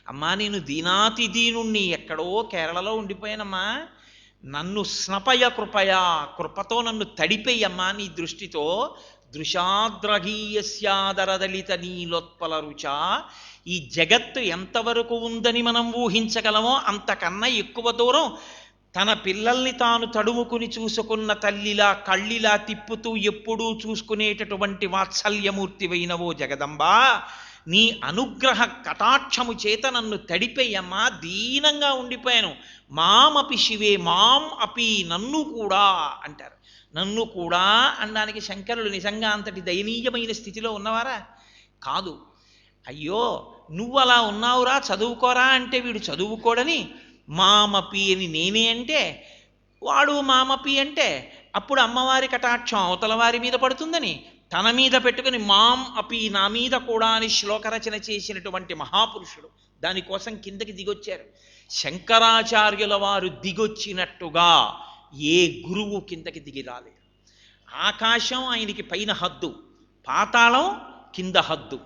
అమ్మా నేను దీనాతి దీనుణ్ణి ఎక్కడో కేరళలో ఉండిపోయానమ్మా, నన్ను స్నపయ కృపయా, కృపతో నన్ను తడిపేయమ్మా నీ దృష్టితో. దృశాద్రగీయస్యాదరదలిత నీలోత్పల రుచ. ఈ జగత్తు ఎంతవరకు ఉందని మనం ఊహించగలమో అంతకన్నా ఎక్కువ దూరం తన పిల్లల్ని తాను తడుముకుని చూసుకున్న తల్లిలా కళ్ళిలా తిప్పుతూ ఎప్పుడూ చూసుకునేటటువంటి వాత్సల్యమూర్తివైనవో జగదంబా, నీ అనుగ్రహ కటాక్షము చేత నన్ను తడిపేయమ్మా, దీనంగా ఉండిపోయాను. మామపి శివే, మాం అపి, నన్ను కూడా అంటారు. నన్ను కూడా అనడానికి శంకరులు నిజంగా అంతటి దయనీయమైన స్థితిలో ఉన్నవారా? కాదు. అయ్యో నువ్వు అలా ఉన్నావురా, చదువుకోరా అంటే వీడు చదువుకోడని మామపి అని నేనే అంటే, వాడు మామపి అంటే అప్పుడు అమ్మవారి కటాక్షం అవతల వారి మీద పడుతుందని తన మీద పెట్టుకుని మాం అపి, నా మీద కూడా అని శ్లోకరచన చేసినటువంటి మహాపురుషుడు. దానికోసం కిందకి దిగొచ్చారు. శంకరాచార్యుల వారు దిగొచ్చినట్టుగా ఏ గురువు కిందకి దిగి రాలేదు. ఆకాశం ఆయనకి పైన హద్దు, పాతాళం కింద హద్దు.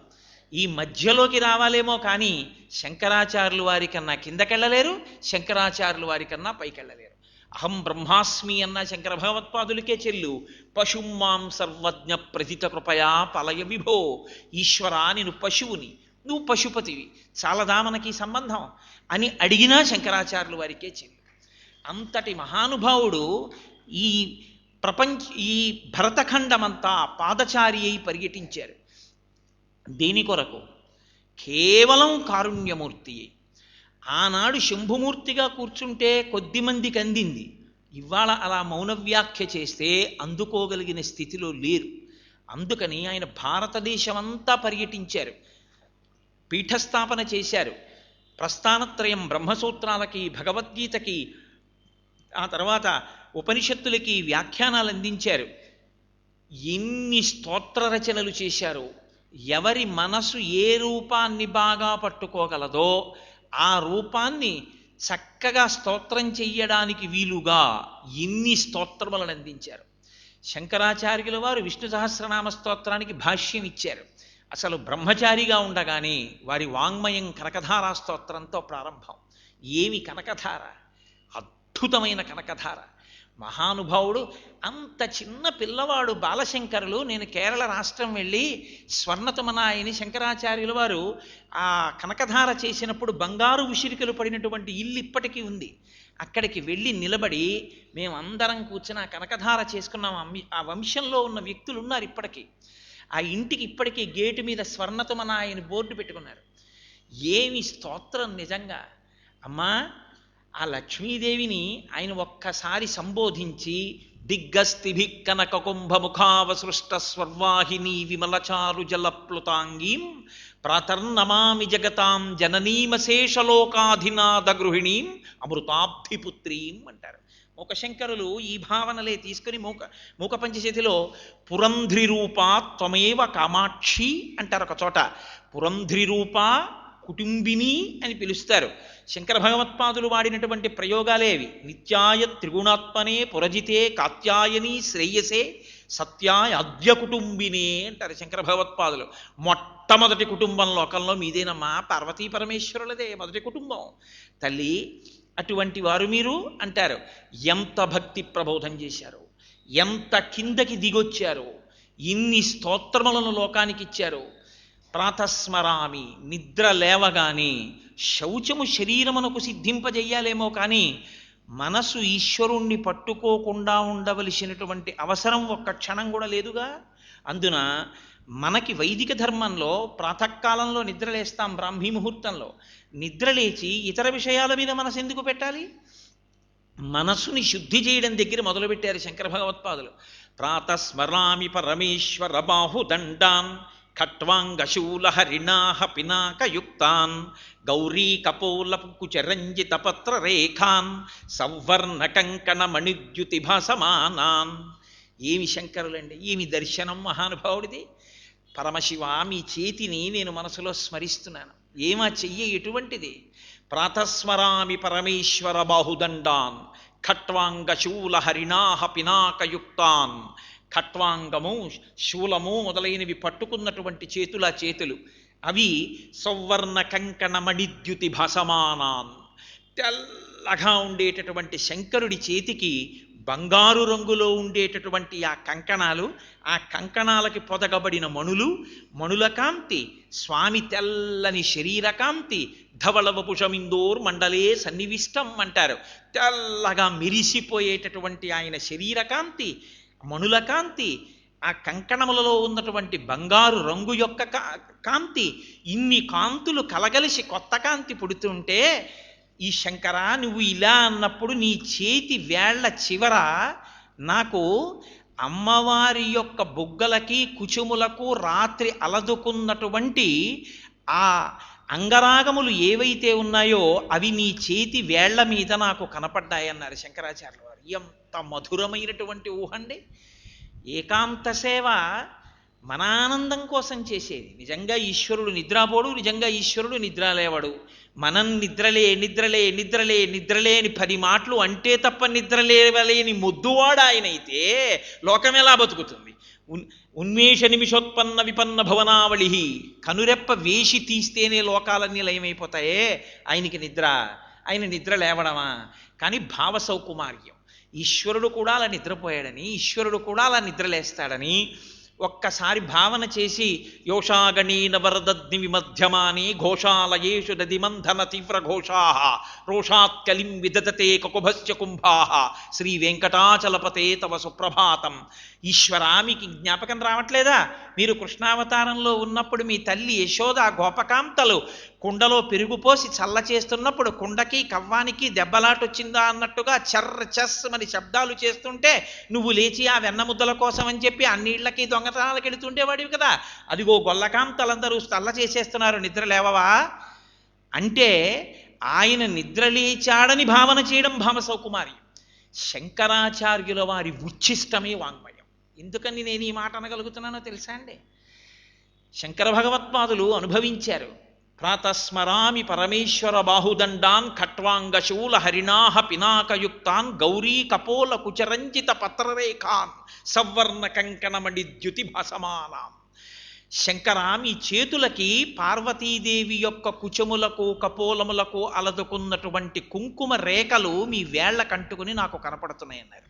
ఈ మధ్యలోకి రావాలేమో కానీ శంకరాచార్యుల వారి కన్నా కిందకెళ్ళలేరు, శంకరాచార్యుల వారి కన్నా పైకెళ్ళలేరు. అహం బ్రహ్మాస్మి అన్న శంకర భగవత్పాదులకే చెల్లు. పశుమాం సర్వజ్ఞ ప్రతిత కృపయా పలయ విభో. ఈశ్వరా నేను పశువుని, నువ్వు పశుపతివి, చాలదా మనకి సంబంధం అని అడిగినా శంకరాచార్యుల వారికే చెల్లు. అంతటి మహానుభావుడు ఈ భరతఖండమంతా పాదచారి అయి పర్యటించారు. దేని కొరకు? కేవలం కారుణ్యమూర్తి. ఆనాడు శంభుమూర్తిగా కూర్చుంటే కొద్దిమందికి అందింది. ఇవాళ అలా మౌనవ్యాఖ్య చేస్తే అందుకోగలిగిన స్థితిలో లేరు. అందుకని ఆయన భారతదేశమంతా పర్యటించారు, పీఠస్థాపన చేశారు. ప్రస్థానత్రయం బ్రహ్మసూత్రాలకి, భగవద్గీతకి, ఆ తర్వాత ఉపనిషత్తులకి వ్యాఖ్యానాలు అందించారు. ఎన్ని స్తోత్ర రచనలు చేశారో. ఎవరి మనసు ఏ రూపాన్ని బాగా పట్టుకోగలదో ఆ రూపాన్ని చక్కగా స్తోత్రం చెయ్యడానికి వీలుగా ఎన్ని స్తోత్రములను అందించారు. శంకరాచార్యుల వారు విష్ణు సహస్రనామ స్తోత్రానికి భాష్యం ఇచ్చారు. అసలు బ్రహ్మచారిగా ఉండగానే వారి వాంగ్మయం కనకధారా స్తోత్రంతో ప్రారంభం. ఏమి కనకధార! అద్భుతమైన కనకధార. మహానుభావుడు. అంత చిన్న పిల్లవాడు బాలశంకరులు. నేను కేరళ రాష్ట్రం వెళ్ళి స్వర్ణతమనాయని శంకరాచార్యుల వారు ఆ కనకధార చేసినప్పుడు బంగారు ఉసిరికలు పడినటువంటి ఇల్లు ఇప్పటికీ ఉంది. అక్కడికి వెళ్ళి నిలబడి మేమందరం కూర్చొని ఆ కనకధార చేసుకున్నాం. ఆ వంశంలో ఉన్న వ్యక్తులు ఉన్నారు ఇప్పటికీ. ఆ ఇంటికి ఇప్పటికీ గేటు మీద స్వర్ణతమనాయని బోర్డు పెట్టుకున్నారు. ఏమి స్తోత్రం నిజంగా! అమ్మా ఆ లక్ష్మీదేవిని ఆయన ఒక్కసారి సంబోధించి దిగ్గస్థిభి కనక కుంభముఖావసృష్ట స్వర్వాహిని విమలచారు జలప్లుతాంగీం ప్రాతర్నమామి జగతాం జననీమశేషలోకాధినాద గృహిణీం అమృతాబ్ధిపుత్రీం అంటారు. మూకశంకరులు ఈ భావనలే తీసుకుని మూక పంచశతిలో పురంధ్రి రూపా త్వమేవ కామాక్షి అంటారు ఒక చోట. పురంధ్రి రూపా కుటుంబిని అని పిలుస్తారు. శంకర భగవత్పాదులు వాడినటువంటి ప్రయోగాలేవి. నిత్యాయ త్రిగుణాత్మనే పురజితే కాత్యాయని శ్రేయసే సత్యాయ అద్య కుటుంబినే అంటారు శంకర భగవత్పాదులు. మొట్టమొదటి కుటుంబం లోకంలో మీదేనమ్మా, పార్వతీ పరమేశ్వరులదే మొదటి కుటుంబం. తల్లి అటువంటి వారు మీరు అంటారు. ఎంత భక్తి ప్రబోధం చేశారు, ఎంత కిందకి దిగొచ్చారు, ఇన్ని స్తోత్రములను లోకానికి ఇచ్చారు. ప్రాతస్మరామి, నిద్ర లేవగానే శౌచము శరీరమునకు సిద్ధింపజేయాలేమో కానీ మనసు ఈశ్వరుణ్ణి పట్టుకోకుండా ఉండవలసినటువంటి అవసరం ఒక్క క్షణం కూడా లేదుగా. అందున మనకి వైదిక ధర్మంలో ప్రాతకాలంలో నిద్రలేస్తాం. బ్రాహ్మీ ముహూర్తంలో నిద్రలేచి ఇతర విషయాల మీద మనసు ఎందుకు పెట్టాలి? మనసుని శుద్ధి చేయడం దగ్గర మొదలుపెట్టారు శంకర భగవత్పాదులు. ప్రాతస్మరామి పరమేశ్వర బాహుదండాన్ ఖట్వాంగశూల హరిణాహ పినాకయుక్తాన్ గౌరీ కపోల కుచరంజిత పత్ర రేఖాన్ సౌవర్ణ కంకణ మణిద్యుతి భాసమానాన్. ఏమి శంకరులండి! ఏమి దర్శనం మహానుభావుడిది! పరమశివ, మీ చేతిని నేను మనసులో స్మరిస్తున్నాను. ఏమా చెయ్య ఎటువంటిది? ప్రాతస్మరామి పరమేశ్వర బాహుదండాన్ ఖట్వాంగశూల హరిణాహ పినాకయుక్తాన్. ఖట్వాంగము, శూలము మొదలైనవి పట్టుకున్నటువంటి చేతులు. అవి సౌవర్ణ కంకణ మణిద్యుతి భాసమానాన్, తెల్లగా ఉండేటటువంటి శంకరుడి చేతికి బంగారు రంగులో ఉండేటటువంటి ఆ కంకణాలు, ఆ కంకణాలకి పొదగబడిన మణులు, మణుల కాంతి, స్వామి తెల్లని శరీర కాంతి, ధవళవపుషమిందోర్ మండలే సన్నివిష్టం అంటారు. తెల్లగా మెరిసిపోయేటటువంటి ఆయన శరీర కాంతి, మణుల కాంతి, ఆ కంకణములలో ఉన్నటువంటి బంగారు రంగు యొక్క కాంతి, ఇన్ని కాంతులు కలగలిసి కొత్త కాంతి పుడుతుంటే, ఈ శంకర నువ్వు ఇలా అన్నప్పుడు నీ చేతి వేళ్ల చివర నాకు అమ్మవారి యొక్క బుగ్గలకి కుచుములకు రాత్రి అలదుకున్నటువంటి ఆ అంగరాగములు ఏవైతే ఉన్నాయో అవి నీ చేతి వేళ్ల మీద నాకు కనపడ్డాయన్నారు శంకరాచార్యుల వారు. ఎంత మధురమైనటువంటి ఊహండి! ఏకాంత సేవ మన ఆనందం కోసం చేసేది. నిజంగా ఈశ్వరుడు నిద్రాపోడు, నిజంగా ఈశ్వరుడు నిద్రలేవడు. మనం నిద్రలే నిద్రలే నిద్రలే నిద్రలే అని 10 మాటలు అంటే తప్ప నిద్రలేవలేని మొద్దువాడు ఆయనైతే లోకం ఎలా బతుకుతుంది? ఉన్మేష నిమిషోత్పన్న విపన్న భవనావళి, కనురెప్ప వేసి తీస్తేనే లోకాలన్నీ లయమైపోతాయే. ఆయనకి నిద్ర, ఆయన నిద్ర లేవడమా? కానీ భావ సౌకుమార్యం. ఈశ్వరుడు కూడా అలా నిద్రపోయాడని, ఈశ్వరుడు కూడా అలా నిద్రలేస్తాడని ఒక్కసారి భావన చేసి, యోషాగణీన వరదగ్ని విమధ్యమాని ఘోషాలయేషు దదిమంధన తీవ్ర ఘోషా రోషాత్కలిం విదదతే కకుభశ్చ కుంభా శ్రీ వెంకటాచలపతే తవ సుప్రభాతం. ఈశ్వరా, మీకు జ్ఞాపకం రావట్లేదా? మీరు కృష్ణావతారంలో ఉన్నప్పుడు మీ తల్లి యశోద గోపకాంతలు కుండలో పెరుగుపోసి చల్ల చేస్తున్నప్పుడు కుండకి కవ్వానికి దెబ్బలాటొచ్చిందా అన్నట్టుగా చర్ర చస్ అని శబ్దాలు చేస్తుంటే నువ్వు లేచి ఆ వెన్నముద్దల కోసం అని చెప్పి అన్నిళ్ళకి దొంగతనాలకు వెళుతుండేవాడివి కదా. అదిగో గొల్లకాంతలందరూ చల్ల చేసేస్తున్నారు, నిద్ర లేవవా అంటే ఆయన నిద్రలేచాడని భావన చేయడం భావ సౌకుమారి. శంకరాచార్యుల వారి ఉచ్ఛిష్టమే వాంగ్మయం. ఎందుకని నేను ఈ మాట అనగలుగుతున్నానో తెలుసా అండి? శంకర భగవత్పాదులు అనుభవించారు. ప్రాతస్మరామి పరమేశ్వర బాహుదండాన్ ఖట్వాంగశూల హరిణాహ పినాకయుక్తాన్ గౌరీ కపోల కుచరంజిత పత్రరేఖాన్ సవర్ణ కంకణమణిద్యుతి భాసమానాం. శంకర, మీ చేతులకి పార్వతీదేవి యొక్క కుచములకు కపోలములకు అలదుకున్నటువంటి కుంకుమ రేఖలు మీ వేళ్ల కంటుకుని నాకు కనపడుతున్నాయన్నారు.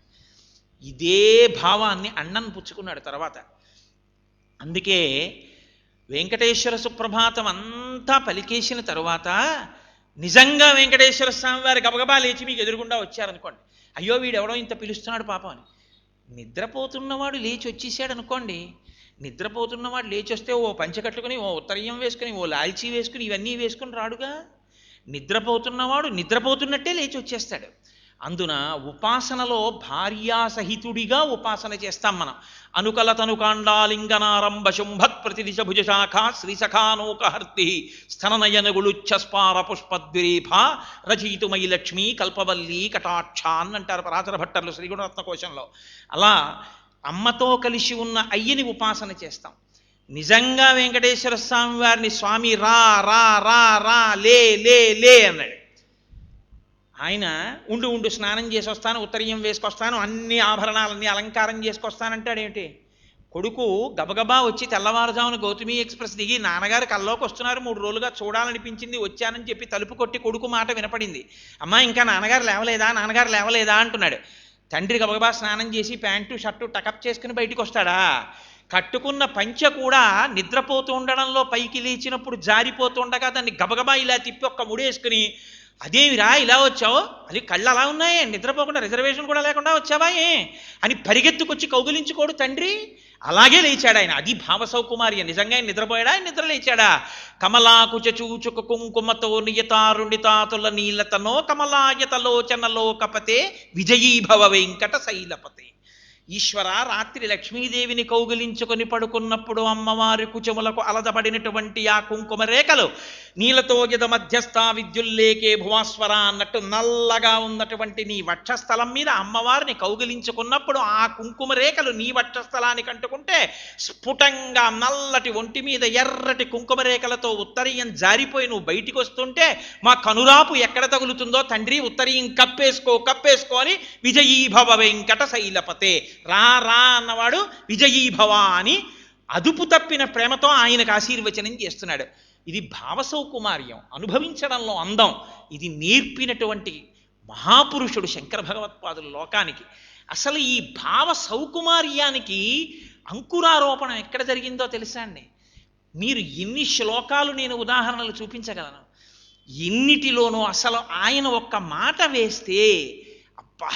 ఇదే భావాన్ని అన్నను పుచ్చుకున్నాడు తర్వాత. అందుకే వెంకటేశ్వర సుప్రభాతం అంతా పలికేసిన తరువాత నిజంగా వెంకటేశ్వర స్వామి వారి గబగబా లేచి మీకు ఎదురుగుండా వచ్చారనుకోండి, అయ్యో వీడెవడో ఇంత పిలుస్తున్నాడు పాపం అని. నిద్రపోతున్నవాడు లేచి వచ్చేసాడు అనుకోండి, నిద్రపోతున్నవాడు లేచి వస్తే ఓ పంచె కట్టుకుని, ఓ ఉత్తరీయం వేసుకుని, ఓ లాల్చీ వేసుకుని, ఇవన్నీ వేసుకుని రాడుగా. నిద్రపోతున్నవాడు నిద్రపోతున్నట్టే లేచి వచ్చేస్తాడు. అందున ఉపాసనలో భార్యాసహితుడిగా ఉపాసన చేస్తాం మనం. అనుకల తనుకాండాలింగనారంభ శుంభత్ ప్రతిదిశ భుజశాఖ శ్రీసఖానోకహర్తి స్థననయనగుళుచ్ఛస్పార పుష్పద్విరేఫ రచయితుమయి లక్ష్మీ కల్పవల్లి కటాక్షాన్ అంటారు పరాచర భట్టర్లు శ్రీగుణరత్న కోశంలో. అలా అమ్మతో కలిసి ఉన్న అయ్యని ఉపాసన చేస్తాం. నిజంగా వెంకటేశ్వర స్వామి వారిని స్వామి రా రా రా రా లే లే లే అన్నాడు. ఆయన ఉండు ఉండు స్నానం చేసి వస్తాను, ఉత్తరీయం వేసుకొస్తాను, అన్ని ఆభరణాలన్నీ అలంకారం చేసుకొస్తానంటాడేమిటి? కొడుకు గబగబా వచ్చి తెల్లవారుజామున గౌతమి ఎక్స్ప్రెస్ దిగి నాన్నగారు కల్లోకి వస్తున్నారు, 3 రోజులుగా చూడాలనిపించింది, వచ్చానని చెప్పి తలుపు కొట్టి కొడుకు మాట వినపడింది. అమ్మా ఇంకా నాన్నగారు లేవలేదా, నాన్నగారు లేవలేదా అంటున్నాడు. తండ్రి గబగబా స్నానం చేసి ప్యాంటు షర్టు టకప్ చేసుకుని బయటికి వస్తాడా? కట్టుకున్న పంచె కూడా నిద్రపోతూ ఉండడంలో పైకి లేచినప్పుడు జారిపోతుండగా దాన్ని గబగబా ఇలా తిప్పి ఒక్క ముడేసుకుని, అదేమిరా ఇలా వచ్చావు, అది కళ్ళు అలా ఉన్నాయే, నిద్రపోకుండా రిజర్వేషన్ కూడా లేకుండా వచ్చావా ఏ అని పరిగెత్తుకొచ్చి కౌగిలించుకోడు తండ్రి. అలాగే లేచాడు ఆయన. అది భావసౌకుమార్య. నిజంగా ఆయన నిద్రపోయాడా, ఆయన నిద్ర లేచాడా? కమలాకుచ చూచుక కుంకుమతో నియతారుణితాతుల నీలతనో కమలాయతలోచనలో కపతే విజయీభవ వెంకట శైలపతే. ఈశ్వర, రాత్రి లక్ష్మీదేవిని కౌగిలించుకొని పడుకున్నప్పుడు అమ్మవారి కుచములకు అలదబడినటువంటి ఆ కుంకుమ రేఖలు నీలతో యద మధ్యస్థ విద్యుల్లేకే భువాస్వర అన్నట్టు నల్లగా ఉన్నటువంటి నీ వక్షస్థలం మీద అమ్మవారిని కౌగిలించుకున్నప్పుడు ఆ కుంకుమ రేఖలు నీ వక్షస్థలానికి అంటుకుంటే స్ఫుటంగా నల్లటి ఒంటి మీద ఎర్రటి కుంకుమ రేఖలతో ఉత్తరీయం జారిపోయి నువ్వు బయటికి వస్తుంటే మా కనురాపు ఎక్కడ తగులుతుందో తండ్రి ఉత్తరీయం కప్పేసుకో కప్పేసుకో అని విజయీభవ వెంకట శైలపతే. రా రా అన్నవాడు విజయీభవ అని అదుపు తప్పిన ప్రేమతో ఆయనకు ఆశీర్వచనం చేస్తున్నాడు. ఇది భావసౌకుమార్యం, అనుభవించడంలో అందం. ఇది నేర్పినటువంటి మహాపురుషుడు శంకర భగవత్పాదులు లోకానికి. అసలు ఈ భావ సౌకుమార్యానికి అంకురారోపణం ఎక్కడ జరిగిందో తెలుసా అండి? మీరు ఎన్ని శ్లోకాలు నేను ఉదాహరణలు చూపించగలను, ఎన్నిటిలోనూ అసలు ఆయన ఒక్క మాట వేస్తే అబ్బా,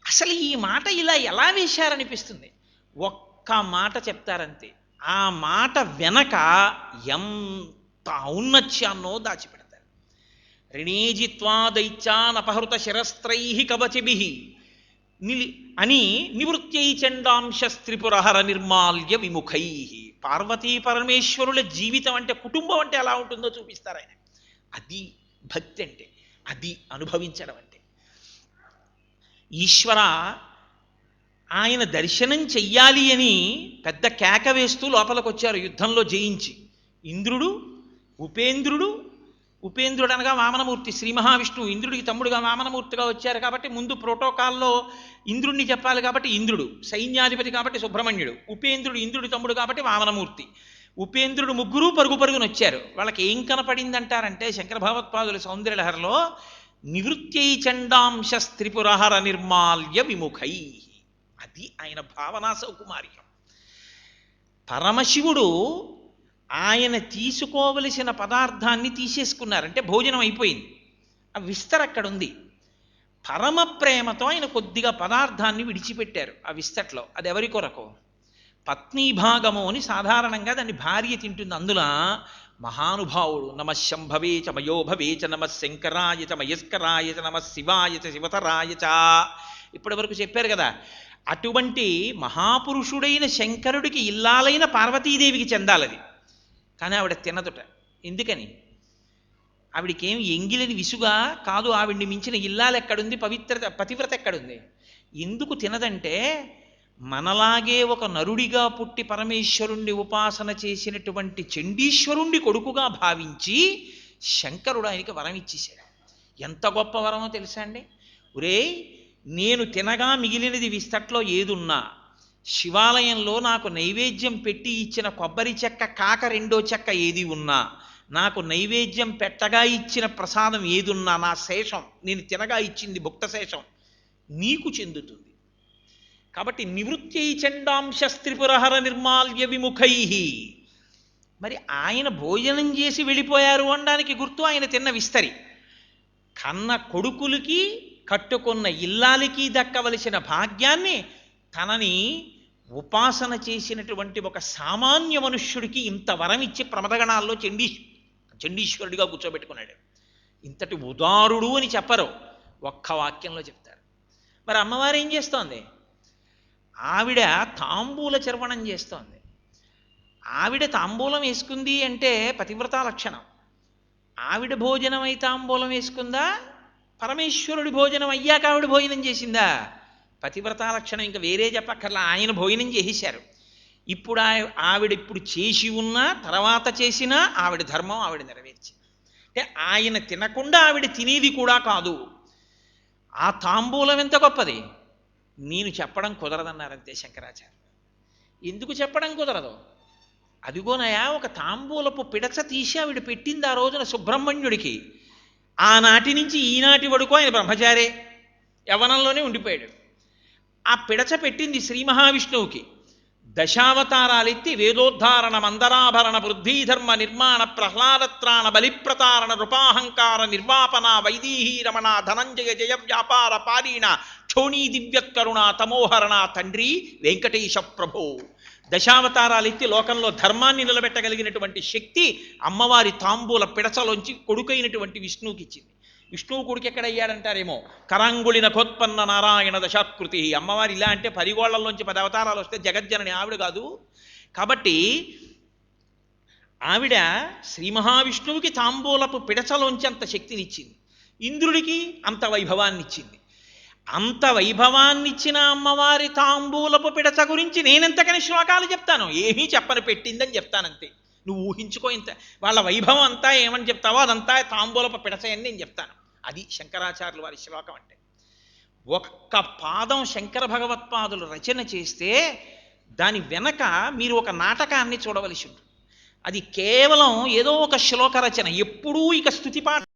అసలు ఈ మాట ఇలా ఎలా వేశారనిపిస్తుంది. ఒక్క మాట చెప్తారంతే, ఆ మాట వెనక ఎంత ఔన్నత్యాన్నో దాచిపెడతారు. రణేజిత్వా దైత్యానపహృత శిరస్త్రై కవచిభి అని నివృత్యై చండాంశస్త్రిపురహర నిర్మాల్య విముఖై. పార్వతీ పరమేశ్వరుల జీవితం అంటే, కుటుంబం అంటే ఎలా ఉంటుందో చూపిస్తారు ఆయన. అది భక్తి అంటే, అది అనుభవించడం అంటే. ఈశ్వర, ఆయన దర్శనం చెయ్యాలి అని పెద్ద కేక వేస్తూ లోపలికి వచ్చారు యుద్ధంలో జయించి. ఇంద్రుడు, ఉపేంద్రుడు అనగా వామనమూర్తి, శ్రీ మహావిష్ణువు ఇంద్రుడికి తమ్ముడుగా వామనమూర్తిగా వచ్చారు కాబట్టి ముందు ప్రోటోకాల్లో ఇంద్రుడిని చెప్పాలి కాబట్టి ఇంద్రుడు, సైన్యాధిపతి కాబట్టి సుబ్రహ్మణ్యుడు, ఉపేంద్రుడు ఇంద్రుడి తమ్ముడు కాబట్టి వామనమూర్తి. ఉపేంద్రుడు ముగ్గురు పరుగు పరుగున వచ్చారు. వాళ్ళకి ఏం కనపడిందంటారంటే శంకర భగవత్పాదుల సౌందర్యలహరిలో నివృత్యై చండాంశ స్త్రిపురహర నిర్మాల్య విముఖై. అది ఆయన భావనా సౌకుమార్యం. పరమశివుడు ఆయన తీసుకోవలసిన పదార్థాన్ని తీసేసుకున్నారంటే భోజనం అయిపోయింది, ఆ విస్తర అక్కడ ఉంది. పరమ ప్రేమతో ఆయన కొద్దిగా పదార్థాన్ని విడిచిపెట్టారు ఆ విస్తట్లో. అది ఎవరి కొరకు? పత్నీభాగము అని సాధారణంగా దాన్ని భార్య తింటుంది. అందున మహానుభావుడు నమశంభవే చ మయోభవే చ నమ శంకరాయ చ మయస్కరాయ చ నమ శివాయ చ శివతరాయ చ ఇప్పటి వరకు చెప్పారు కదా. అటువంటి మహాపురుషుడైన శంకరుడికి ఇల్లాలైన పార్వతీదేవికి చెందాలది. కానీ ఆవిడ తినదుట. ఎందుకని? ఆవిడికేం ఎంగిలిని విసుగా కాదు, ఆవిడ్ని మించిన ఇల్లాలు ఎక్కడుంది, పతివ్రత ఎక్కడుంది? ఎందుకు తినదంటే, మనలాగే ఒక నరుడిగా పుట్టి పరమేశ్వరుణ్ణి ఉపాసన చేసినటువంటి చండీశ్వరుణ్ణి కొడుకుగా భావించి శంకరుడు ఆయనకి వరం ఇచ్చేశాడు. ఎంత గొప్ప వరమో తెలుసా అండి? ఒరే, నేను తినగా మిగిలినది విస్తట్లో ఏదున్నా, శివాలయంలో నాకు నైవేద్యం పెట్టి ఇచ్చిన కొబ్బరి చెక్క కాక రెండో చెక్క ఏది ఉన్నా, నాకు నైవేద్యం పెట్టగా ఇచ్చిన ప్రసాదం ఏదున్నా, నా శేషం నేను తినగా ఇచ్చింది భుక్త శేషం నీకు చెందుతుంది. కాబట్టి నివృత్యై చండాంశ స్త్రిపురహర నిర్మాల్య విముఖై. మరి ఆయన భోజనం చేసి వెళ్ళిపోయారు అనడానికి గుర్తు ఆయన తిన్న విస్తరి. కన్న కొడుకులకి కట్టుకున్న ఇల్లాలికి దక్కవలసిన భాగ్యాన్ని తనని ఉపాసన చేసినటువంటి ఒక సామాన్య మనుష్యుడికి ఇంత వరం ఇచ్చి ప్రమదగణాల్లో చండీశ్వరుడిగా కూర్చోబెట్టుకున్నాడు. ఇంతటి ఉదారుడు అని చెప్పరు, ఒక్క వాక్యంలో చెప్తారు. మరి అమ్మవారు ఏం చేస్తోంది? ఆవిడ తాంబూల చర్వణం చేస్తోంది. ఆవిడ తాంబూలం వేసుకుంది అంటే పతివ్రత లక్షణం. ఆవిడ భోజనమై తాంబూలం వేసుకుందా? పరమేశ్వరుడి భోజనం అయ్యాక ఆవిడ భోజనం చేసిందా? పతివ్రత లక్షణం. ఇంకా వేరే చెప్పక్కర్లా, ఆయన భోజనం చేసేశారు. ఇప్పుడు ఆవిడ ఇప్పుడు చేసి ఉన్నా తర్వాత చేసినా ఆవిడ ధర్మం ఆవిడ నెరవేర్చింది. అంటే ఆయన తినకుండా ఆవిడ తినేది కూడా కాదు. ఆ తాంబూలం ఎంత గొప్పది నేను చెప్పడం కుదరదన్నారంతే శంకరాచార్య. ఎందుకు చెప్పడం కుదరదు? అదిగోనయా, ఒక తాంబూలపు పిడచ తీసి ఆవిడ పెట్టింది ఆ రోజున సుబ్రహ్మణ్యుడికి. ఆనాటి నుంచి ఈనాటి వరకు ఆయన బ్రహ్మచారే, యవనంలోనే ఉండిపోయాడు. ఆ పిడచ పెట్టింది శ్రీ మహావిష్ణువుకి. దశావతారాలెత్తి వేదోద్ధారణ మందరాభరణ వృద్ధీధర్మ నిర్మాణ ప్రహ్లాదత్రాణ బలిప్రతారణ నృపాహంకార నిర్వాపన వైదీహీ రమణ ధనంజయ జయ వ్యాపార పారీణ క్షోణీ దివ్యత్కరుణ తమోహరణ తండ్రి వెంకటేశ ప్రభో. దశావతారాలెత్తి లోకంలో ధర్మాన్ని నిలబెట్టగలిగినటువంటి శక్తి అమ్మవారి తాంబూల పిడచలోంచి కొడుకైనటువంటి విష్ణువుకి ఇచ్చింది. విష్ణువు కొడుకు ఎక్కడయ్యాడంటారేమో, కరాంగుళిన కోత్పన్న నారాయణ దశాకృతి. అమ్మవారి ఇలా అంటే 10 గోళ్లలోంచి 10 అవతారాలు వస్తే జగజ్జనని ఆవిడ కాదు. కాబట్టి ఆవిడ శ్రీ మహావిష్ణువుకి తాంబూలపు పిడచలోంచి అంత శక్తినిచ్చింది, ఇంద్రుడికి అంత వైభవాన్నిచ్చింది. అంత వైభవాన్నిచ్చిన అమ్మవారి తాంబూలపు పిడచ గురించి నేనెంతకని శ్లోకాలు చెప్తాను? ఏమీ చెప్పని పెట్టిందని చెప్తానంతే. నువ్వు ఊహించుకో. ఇంత వాళ్ళ వైభవం అంతా ఏమని చెప్తావో అదంతా తాంబూలపు పిడచ అని నేను చెప్తాను. అది శంకరాచార్యుల వారి శ్లోకం అంటే. ఒక్క పాదం శంకర భగవత్పాదులు రచన చేస్తే దాని వెనక మీరు ఒక నాటకాన్ని చూడవలసి ఉంటుంది. అది కేవలం ఏదో ఒక శ్లోక రచన, ఎప్పుడూ ఇక స్తుతి పాఠ